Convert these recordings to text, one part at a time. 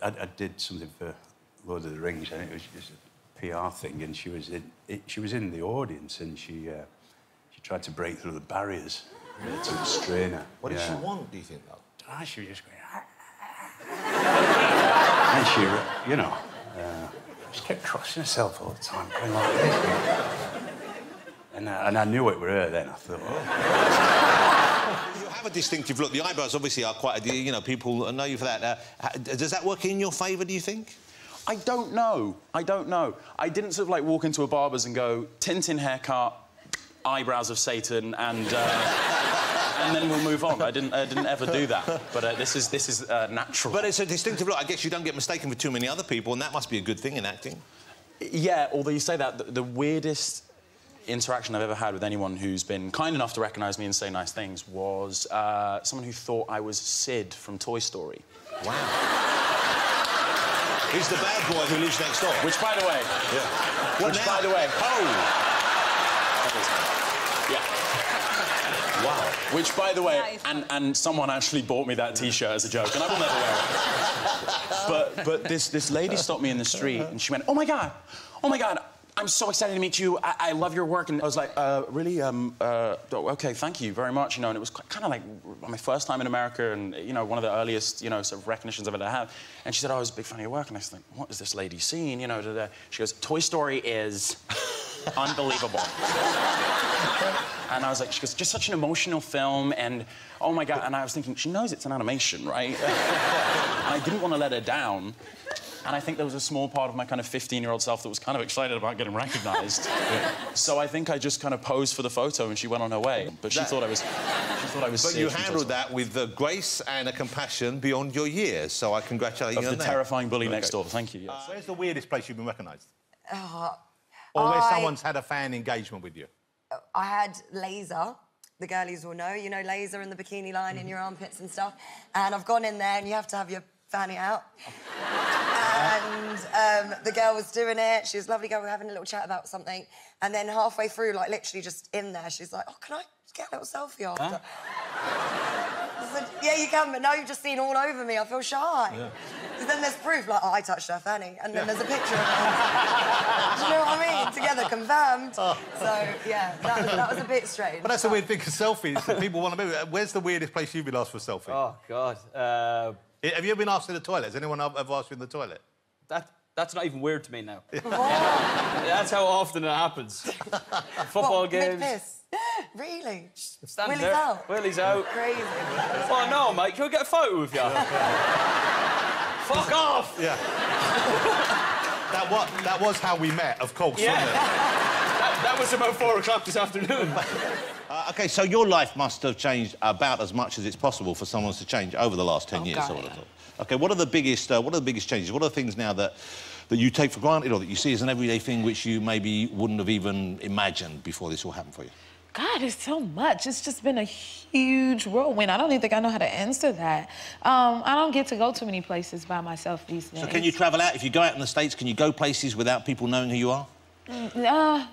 I did something for Lord of the Rings, and it was just a PR thing, and she was in the audience, and she tried to break through the barriers to restrain her. What did she want, do you think, though? She was just going... and she, you know, just kept crossing herself all the time, going like this. And I knew it were her then, I thought, oh. You have a distinctive look. The eyebrows obviously are quite... You know, people know you for that. Does that work in your favour, do you think? I don't know. I don't know. I didn't sort of, like, walk into a barber's and go, Tintin haircut, eyebrows of Satan, and then we'll move on. I didn't ever do that. But this is natural. But it's a distinctive look. I guess you don't get mistaken for too many other people, and that must be a good thing in acting. Yeah, although you say that, the weirdest interaction I've ever had with anyone who's been kind enough to recognise me and say nice things was someone who thought I was Sid from Toy Story. Wow. He's the bad boy who lives next door. Which, by the way... Yeah. By the way... Oh! Yeah. Wow. Which, by the way, and someone actually bought me that T-shirt as a joke, and I will never wear it. But this lady stopped me in the street, and she went, "Oh my God, I'm so excited to meet you. I love your work." And I was like, really? OK, thank you very much. You know, and it was kind of like my first time in America, and you know, one of the earliest, you know, sort of recognitions I've ever had. And she said, "Oh, I was a big fan of your work." And I was like, "What is this lady seen?" You know, she goes, "Toy Story is unbelievable." And I was like, she goes, "Just such an emotional film, and oh my God." And I was thinking, she knows it's an animation, right? And I didn't want to let her down. And I think there was a small part of my kind of 15-year-old self that was kind of excited about getting recognised. So I think I just kind of posed for the photo, and she went on her way. But she thought I was. But you handled that with grace and a compassion beyond your years. So I congratulate you on that. Of the terrifying bully next door. Thank you. Yes. Where's the weirdest place you've been recognised? Or where someone's had a fan engagement with you? I had Laser. The girlies will know. You know, Laser and the bikini line in your armpits and stuff. And I've gone in there, and you have to have your fanny out. And the girl was doing it. She was a lovely girl. We were having a little chat about something. And then halfway through, like, literally just in there, she's like, "Oh, can I just get a little selfie after?" I said, "Yeah, you can, but now you've just seen all over me. I feel shy." Yeah. So then there's proof, like, "Oh, I touched her fanny." And then there's a picture of her. Do you know what I mean? Together, confirmed. So, yeah, that was a bit strange. But that's the weird thing, because selfies, people want to move. Where's the weirdest place you've been asked for a selfie? Oh, God. Have you ever been asked in the toilet? Has anyone ever asked you in the toilet? That's not even weird to me now. That's how often it happens. Football games. Mid-piss? Really? Stand Willie's there. out? Willie's out. Crazy. Oh, no, mate. Can we get a photo with you? Fuck off! Yeah. that was how we met, of course, yeah. wasn't it? That was about 4 o'clock this afternoon. OK, so your life must have changed about as much as it's possible for someone to change over the last 10 years. God, sort of. OK, what are the biggest changes? What are the things now that you take for granted or that you see as an everyday thing which you maybe wouldn't have even imagined before this all happened for you? God, it's so much. It's just been a huge whirlwind. I don't even think I know how to answer that. I don't get to go too many places by myself these days. So can you travel out? If you go out in the States, can you go places without people knowing who you are? No.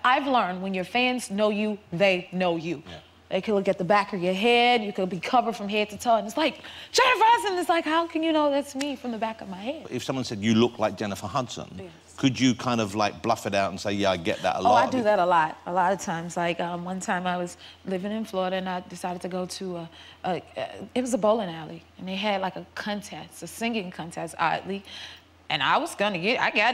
I've learned when your fans know you, they know you. Yeah. They can look at the back of your head. You could be covered from head to toe, and it's like, Jennifer Hudson. It's like, how can you know that's me from the back of my head? If someone said you look like Jennifer Hudson, yes, could you kind of like bluff it out and say, yeah, I get that a lot? Oh, I do that a lot of times. Like one time I was living in Florida and I decided to go to it was a bowling alley, and they had like a contest, a singing contest, oddly. And I got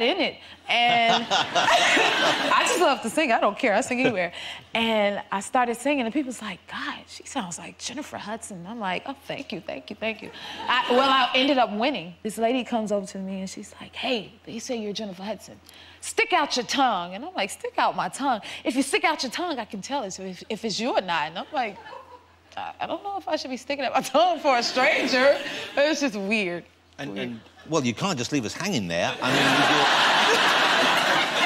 in it. And I just love to sing. I don't care. I sing anywhere. And I started singing, and people's like, God, she sounds like Jennifer Hudson. And I'm like, oh, thank you. I ended up winning. This lady comes over to me, and she's like, hey, they say you're Jennifer Hudson. Stick out your tongue. And I'm like, stick out my tongue? If you stick out your tongue, I can tell if it's you or not. And I'm like, I don't know if I should be sticking out my tongue for a stranger. It was just weird. Well, you can't just leave us hanging there. I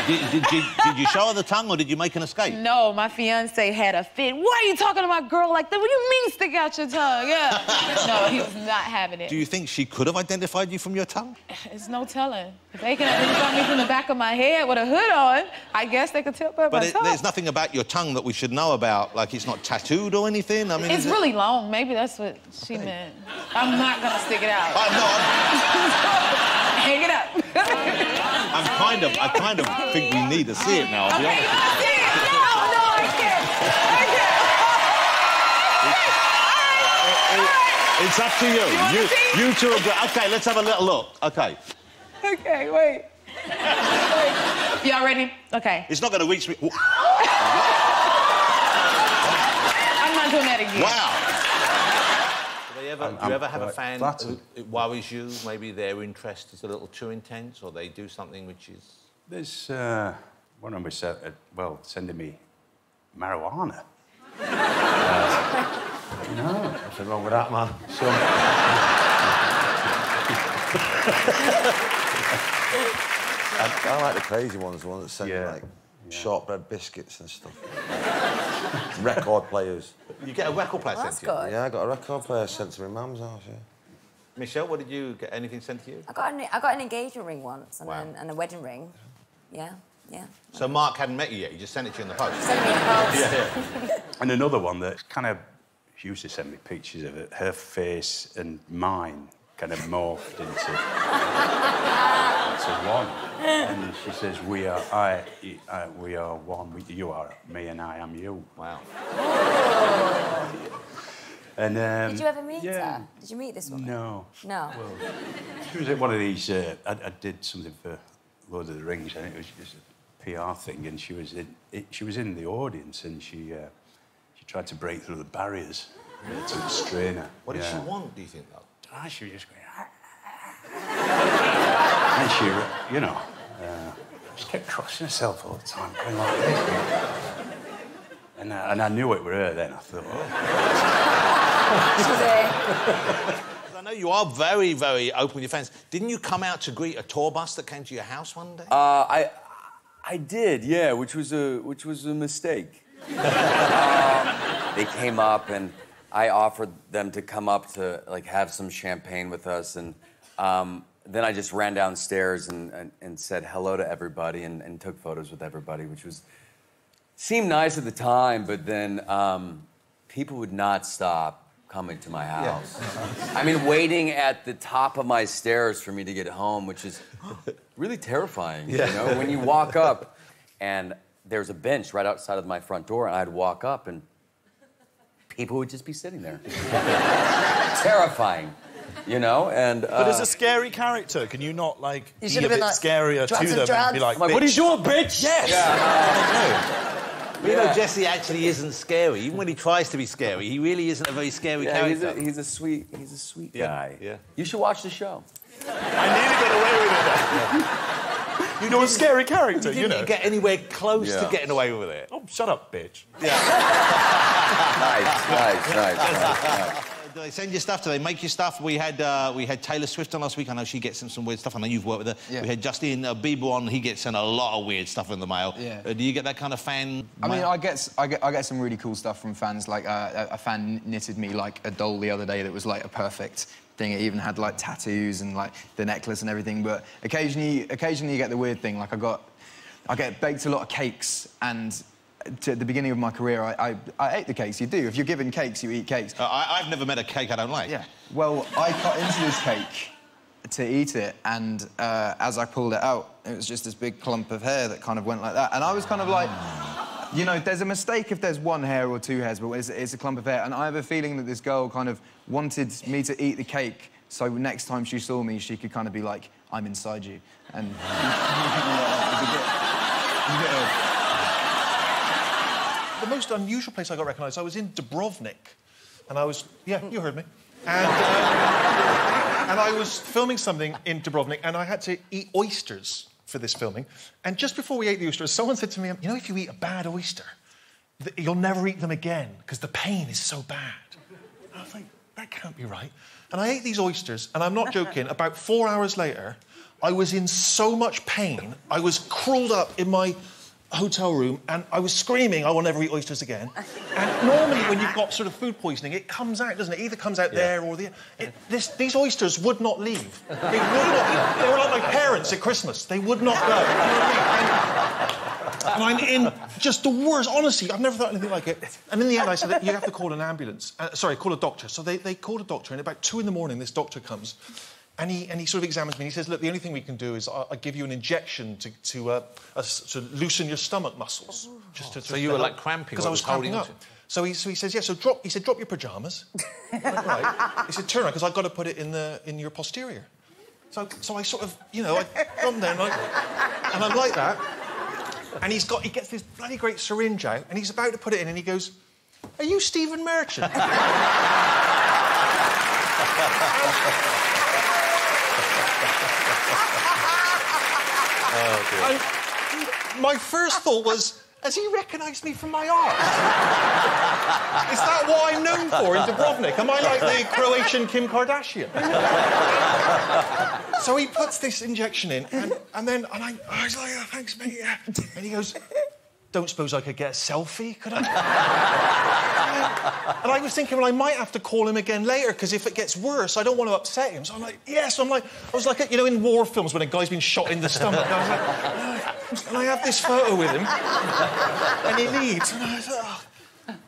mean, did you show her the tongue, or did you make an escape? No, my fiancé had a fit. Why are you talking to my girl like that? What do you mean, stick out your tongue? Yeah. No, he was not having it. Do you think she could have identified you from your tongue? It's no telling. If they can identify me from the back of my head with a hood on, I guess they could tell by my tongue. But there's nothing about your tongue that we should know about. Like, it's not tattooed or anything? I mean, it's really long. Maybe that's what she meant. I'm not going to stick it out. I kind of think we need to see it now, I'll be honest. No, I can't. It's up to you. You two are good. OK, let's have a little look. OK. Okay, wait. Y'all ready? Okay. It's not going to reach me. I'm not doing that again. Wow. Do you ever have a fan who it worries you? Maybe their interest is a little too intense, or they do something which is... There's one of them was, sending me marijuana. No. Nothing wrong with that, man. I like the crazy ones, the ones that send like shortbread biscuits and stuff. Record players. You get a record player sent to you? Yeah, I got a record player sent to my mum's house, yeah. Michelle, what did you get? Anything sent to you? I got an engagement ring once and a wedding ring. Yeah. So Mark hadn't met you yet, he just sent it to you in the post? Sent me in the post. Yeah. And another one that kind of... She used to send me pictures of it. Her face and mine kind of morphed into one. And she says, we are one. You are me and I am you. Wow. And, did you ever meet her? Did you meet this woman? No. No? Well, she was at one of these... I did something for Lord of the Rings. I think it was just a PR thing, and she was in the audience, and she tried to break through the barriers to restrain her. What did she want, do you think, though? She was just going... And she, just kept crossing herself all the time, going like this. And I knew it were her then. I thought, I know you are very, very open with your fans. Didn't you come out to greet a tour bus that came to your house one day? I did, yeah, which was a mistake. They came up and I offered them to come up to have some champagne with us, and then I just ran downstairs and said hello to everybody and took photos with everybody, which seemed nice at the time, but then people would not stop coming to my house. Yeah. I mean, waiting at the top of my stairs for me to get home, which is really terrifying, you know? When you walk up and there's a bench right outside of my front door, and I'd walk up and people would just be sitting there. Terrifying, you know? And but as a scary character, can you not be a bit scarier to them drugs. and be like, what is your bitch? Yes. Yeah. You know, Jesse actually isn't scary. Even when he tries to be scary, he really isn't a very scary character. He's a sweet guy. Yeah. You should watch the show. I nearly got away with it. You're a scary character, you didn't get anywhere close to getting away with it. Oh, shut up, bitch. Yeah. Nice. Do they send you stuff? Do they make you stuff? We had Taylor Swift on last week. I know she gets some weird stuff. I know you've worked with her. Yeah. We had Justin Bieber on. He gets sent a lot of weird stuff in the mail. Yeah. Do you get that kind of fan mail? I mean, I get some really cool stuff from fans. Like a fan knitted me a doll the other day that was a perfect thing. It even had tattoos and the necklace and everything. But occasionally you get the weird thing. I get baked a lot of cakes, and at the beginning of my career, I ate the cakes. You do. If you're given cakes, you eat cakes. I've never met a cake I don't like. Yeah. Well, I cut into this cake to eat it, and as I pulled it out, it was just this big clump of hair that kind of went like that. And I was kind of like, you know, there's a mistake if there's one hair or two hairs, but it's a clump of hair. And I have a feeling that this girl kind of wanted me to eat the cake, so next time she saw me, she could kind of be like, I'm inside you. And... The most unusual place I got recognised, I was in Dubrovnik, and I was... Yeah, you heard me. And I was filming something in Dubrovnik, and I had to eat oysters for this filming. And just before we ate the oysters, someone said to me, you know, if you eat a bad oyster, you'll never eat them again, because the pain is so bad. And I was like, that can't be right. And I ate these oysters, and I'm not joking, about 4 hours later, I was in so much pain, I was curled up in my hotel room, and I was screaming, I will never eat oysters again. And normally, when you've got sort of food poisoning, it comes out, doesn't it? Either comes out there or the... These oysters would not leave. They would not. They were like my parents at Christmas. They would not go. You know what I mean? And I'm in just the worst. Honestly, I've never thought anything like it. And in the end, I said, you have to call an ambulance. Sorry, call a doctor. So they called a doctor, and about 2 in the morning, this doctor comes. And he sort of examines me and he says, look, the only thing we can do is I'll give you an injection to loosen your stomach muscles. So you were like cramping? Because I was cramping up. So he says, yeah, so drop your pyjamas. Right. He said, turn around, because I've got to put it in your posterior. So I sort of, you know, I come there and I'm like that. And he gets this bloody great syringe out and he's about to put it in and he goes, are you Stephen Merchant? Oh, dear. My first thought was, has he recognised me from my art? Is that what I'm known for in Dubrovnik? Am I like the Croatian Kim Kardashian? So he puts this injection in, and I was like, oh, thanks, mate. Yeah. And he goes, don't suppose I could get a selfie, could I? And I was thinking, well, I might have to call him again later, because if it gets worse, I don't want to upset him. So I'm like, yes. I was like, you know, in war films when a guy's been shot in the stomach. I was like, no. And I have this photo with him, and he leaves. And I was like, oh.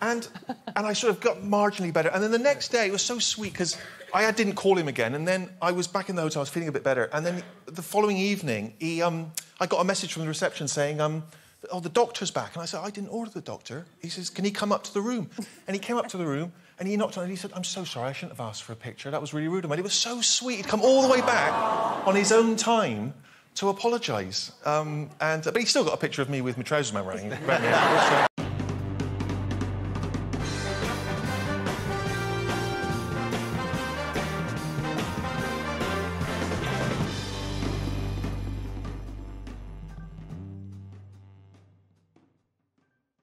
And I sort of got marginally better. And then the next day, it was so sweet, because I didn't call him again. And then I was back in the hotel, I was feeling a bit better. And then the following evening, I got a message from the reception saying, oh, the doctor's back. And I said, I didn't order the doctor. He says, can he come up to the room? And he came up to the room, and he knocked on it, and he said, I'm so sorry, I shouldn't have asked for a picture. That was really rude of me. It was so sweet. He'd come all the way back on his own time to apologise. But he's still got a picture of me with my trousers around me.